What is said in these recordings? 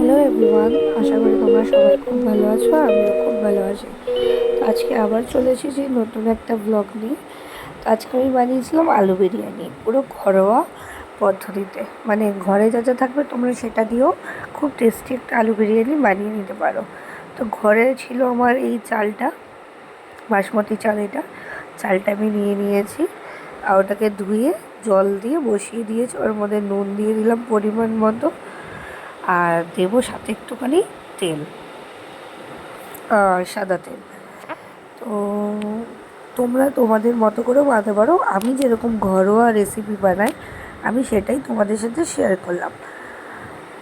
Hello everyone, আশা করি তোমরা সবাই খুব ভালো আছো। আমিও খুব ভালো আছি। তো আজকে আবার চলে এসেছি নতুন একটা ব্লগ নিয়ে। তো আজকে আমি বানিয়েছিলাম আলু বিরিয়ানি, পুরো ঘরোয়া পদ্ধতিতে। মানে ঘরে যা যা থাকবে তোমরা সেটা দিয়েও খুব টেস্টি একটা আলু বিরিয়ানি বানিয়ে নিতে পারো। তো ঘরে ছিল আমার এই চালটা, বাসমতি চাল। এটা চালটা আমি নিয়ে নিয়েছি আর ওটাকে ধুয়ে জল দিয়ে বসিয়ে দিয়েছি। ওর মধ্যে নুন দিয়ে দিলাম পরিমাণ মতো, আর দেবো সাথে একটুখানি তেল, সাদা তেল। তো তোমরা তোমাদের মতো করেও বানাতে পারো। আমি যেরকম ঘরোয়া রেসিপি বানাই আমি সেটাই তোমাদের সাথে শেয়ার করলাম।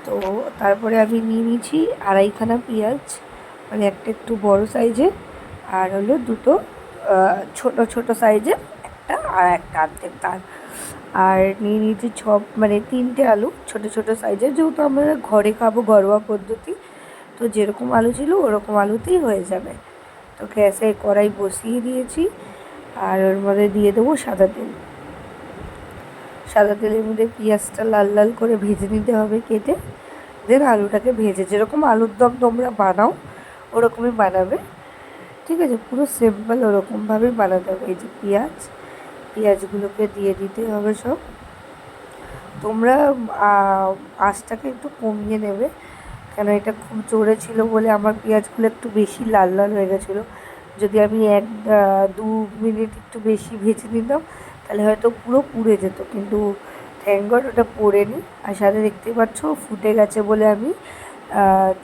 তো তারপরে আমি নিয়ে নিয়েছি আড়াইখানা পেঁয়াজ, মানে একটা একটু বড় সাইজের, আর হলো দুটো ছোট ছোট সাইজের, একটা আর একটা অর্ধেক তার। আর নিয়ে নিয়েছি মানে 3টে আলু ছোট ছোট সাইজের, যেহেতু আমরা ঘরে খাবো ঘরোয়া পদ্ধতি, তো যেরকম আলু ছিল ওরকম আলুতেই হয়ে যাবে। তো গ্যাসে কড়াই বসিয়ে দিয়েছি আর ওর মধ্যে দিয়ে দেবো সাদা তেল। সাদা তেলের মধ্যে পেঁয়াজটা লাল লাল করে ভেজে নিতে হবে কেটে। দেন আলুটাকে ভেজে, যেরকম আলুর দম তোমরা বানাও ওরকমই বানাবে, ঠিক আছে? পুরো সিম্পল ওরকমভাবেই বানাতে হবে। এই যে পেঁয়াজগুলোকে দিয়ে দিতে হবে সব। তোমরা আঁচটাকে একটু কমিয়ে নেবে, কেন এটা খুব জোরে ছিল বলে আমার পেঁয়াজগুলো একটু বেশি লাল লাল হয়ে গেছিলো। যদি আমি 1-2 মিনিট একটু বেশি ভেজে নিতাম তাহলে হয়তো পুরো পুড়ে যেত, কিন্তু থ্যাঙ্ক গড ওটা পোড়েনি। আর সাথে দেখতেই পাচ্ছ ফুটে গেছে বলে আমি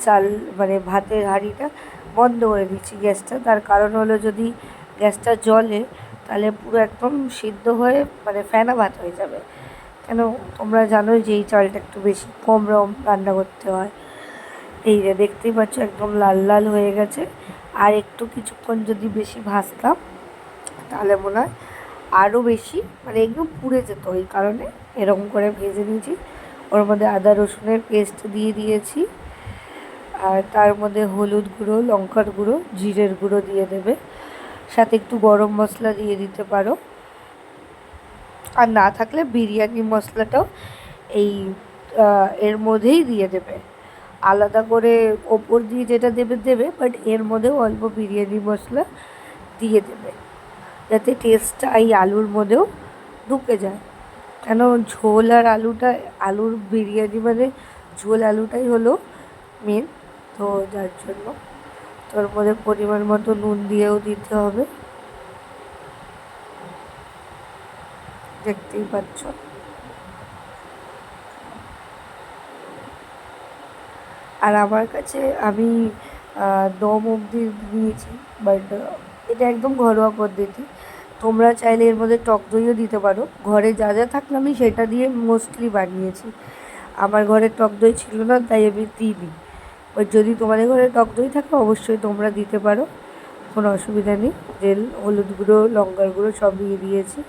চাল মানে ভাতের হাঁড়িটা বন্ধ করে দিচ্ছি গ্যাসটা। তার কারণ হলো যদি গ্যাসটা জ্বলে তাহলে পুরো একদম সিদ্ধ হয়ে মানে ফেনা ভাত হয়ে যাবে। কেন তোমরা জানোই যে এই চালটা একটু বেশি কম রান্না করতে হয়। এই যে দেখতেই পাচ্ছ একদম লাল লাল হয়ে গেছে। আর একটু কিছুক্ষণ যদি বেশি ভাজতাম তাহলে মনে হয় আরও বেশি মানে একদম পুড়ে যেত। ওই কারণে এরকম করে ভেজে নিয়েছি। ওর মধ্যে আদা রসুনের পেস্ট দিয়ে দিয়েছি, আর তার মধ্যে হলুদ গুঁড়ো, লঙ্কার গুঁড়ো, জিরের গুঁড়ো দিয়ে দেবে। সাথে একটু গরম মশলা দিয়ে দিতে পারো, আর না থাকলে বিরিয়ানি মশলাটাও এই এর মধ্যেই দিয়ে দেবে। আলাদা করে ওপর দিয়ে যেটা দেবে দেবে, বাট এর মধ্যেও অল্প বিরিয়ানি মশলা দিয়ে দেবে, যাতে টেস্টটা এই আলুর মধ্যেও ঢুকে যায়। কেন ঝোল আর আলুর বিরিয়ানি মানে ঝোল আলুটাই হলো মেন। তো যার জন্য তোর মধ্যে পরিমাণ মতো নুন দিয়েও দিতে হবে, দেখতেই পাচ্ছ। আর আমার কাছে আমি দম অবধি দিয়েছি, বাট এটা একদম ঘরোয়া পদ্ধতি। তোমরা চাইলে এর মধ্যে টক দইও দিতে পারো। ঘরে যা যা থাকলে আমি সেটা দিয়ে মোস্টলি বানিয়েছি। আমার ঘরে টক দই ছিল না তাই আমি দিইনি, বাট যদি তোমাদের ঘরে টক দই থাকে অবশ্যই তোমরা দিতে পারো, কোনো অসুবিধা নেই। তেল, হলুদ গুঁড়ো, লঙ্কার গুঁড়ো সব দিয়ে দিয়েছি।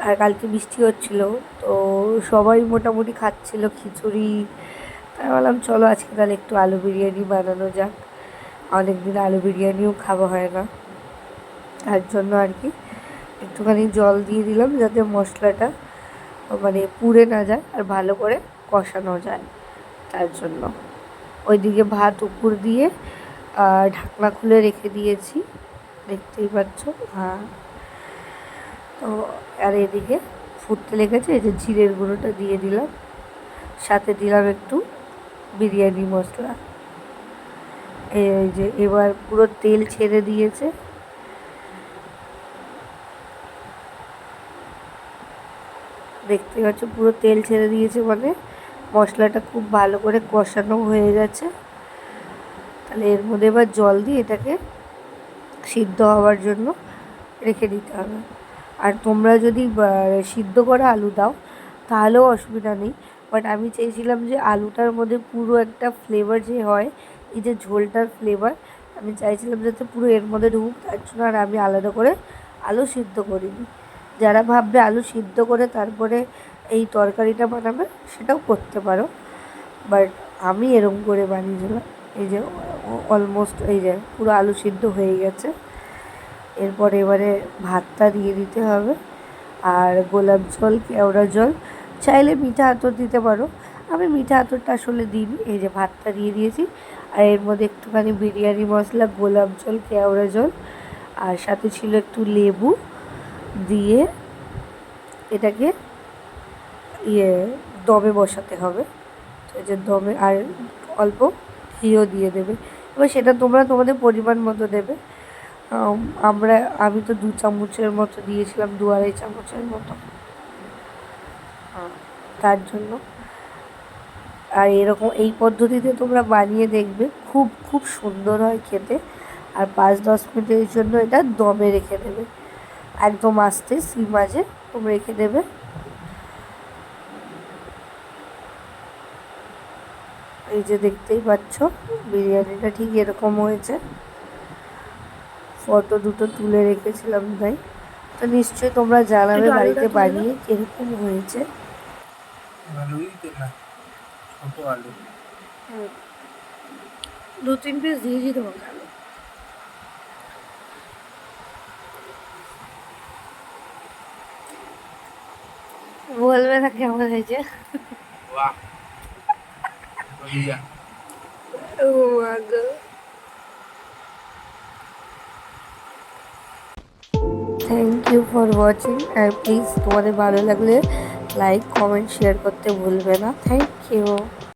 আর কালকে বৃষ্টি হচ্ছিলো, তো সবাই মোটামুটি খাচ্ছিলো খিচুড়ি। তাই ভাবলাম চলো আজকে তাহলে একটু আলু বিরিয়ানি বানানো যাক। অনেক দিন আলু বিরিয়ানিও খাওয়া হয় না, তার জন্য আর কি একটুখানি জল দিয়ে দিলাম যাতে মশলাটা মানে পুড়ে না যায় আর ভালো করে কষানো যায়, তার জন্য। ওইদিকে ভাত উপর দিয়ে ঢাকনা খুলে রেখে দিয়েছি, দেখতেই পাচ্ছ। হ্যাঁ, তো আর এদিকে ফুটতে লেগেছে। এই যে জিরের গুঁড়োটা দিয়ে দিলাম, সাথে দিলাম একটু বিরিয়ানি মশলা। এই যে এবার পুরো তেল ছেড়ে দিয়েছে, দেখতে পাচ্ছ পুরো তেল ছেড়ে দিয়েছে, মানে মশলাটা খুব ভালো করে কষানো হয়ে গেছে। তাহলে এর মধ্যে এবার জল দিয়ে এটাকে সিদ্ধ হওয়ার জন্য রেখে দিতে হবে। আর তোমরা যদি সিদ্ধ করা আলু দাও তাহলেও অসুবিধা নেই, বাট আমি চেয়েছিলাম যে আলুটার মধ্যে পুরো একটা ফ্লেভার যে হয়, এই যে ঝোলটার ফ্লেভার, আমি চাইছিলাম যাতে পুরো এর মধ্যে ঢুকুক, তার জন্য আর আমি আলাদা করে আলু সিদ্ধ করিনি। যারা ভাববে আলু সিদ্ধ করে তারপরে এই তরকারিটা বানাবে সেটাও করতে পারো, বাট আমি এরকম করে বানিয়েছিলাম। এই যে অলমোস্ট এই যে পুরো আলু সিদ্ধ হয়ে গেছে। এরপরে এবারে ভাতটা দিয়ে দিতে হবে, আর গোলাপ জল, কেওড়া জল, চাইলে মিঠা আতর দিতে পারো। আমি মিঠা আতরটা আসলে দিইনি। এই যে ভাতটা দিয়ে দিয়েছি, আর এর মধ্যে একটুখানি বিরিয়ানি মশলা, গোলাপ জল, কেওড়া জল, আর সাথে ছিল একটু লেবু দিয়ে এটাকে দমে বসাতে হবে। তো এই যে দমে, আর অল্প ঘিও দিয়ে দেবে। এবার সেটা তোমরা তোমাদের পরিমাণ মতো দেবে। আমি তো 2 চামচের মতো দিয়েছিলাম, 2-2.5 চামচের মতো, তার জন্য। আর এরকম এই পদ্ধতিতে তোমরা বানিয়ে দেখবে, খুব খুব সুন্দর হয় খেতে। আর 5-10 মিনিটের জন্য এটা দমে রেখে দেবে, একদম আস্তে সিম আঁচে তোমরা রেখে দেবে। এই যে দেখতেই পাচ্ছ বিরিয়ানিটা ঠিক এরকম হয়েছে। ফটো দুটো তুলে রেখেছিলাম তাই। তো নিশ্চয়ই তোমরা জানাবে বাড়িতে বানিয়ে কিরকম হয়েছে। ছোট আলু 2-3 পিস দিয়েছি তোমাকে আলু। বলবে না কেমন হয়েছে। ও মা গো। Thank you for watching. আর প্লিজ তোমাদের ভালো লাগলে লাইক, কমেন্ট, শেয়ার করতে ভুলবে না। Thank you.